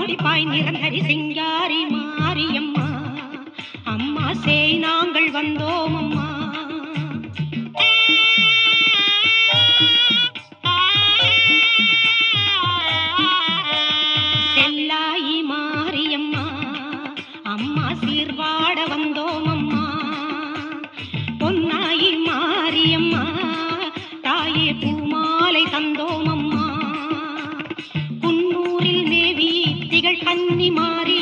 முடிப்பாய் நிரந்தரி சிங்காரி மாரியம்மா அம்மா சேய் நாங்கள் வந்தோம் அம்மா. செல்லாயி மாரியம்மா அம்மா சீர்வாட வந்தோம் அம்மா. பொன்னாயி மாரியம்மா தாயே பூமாலை தந்தோம் அம்மா. குன்னூரில் மேவி திகழ் கன்னி மாறி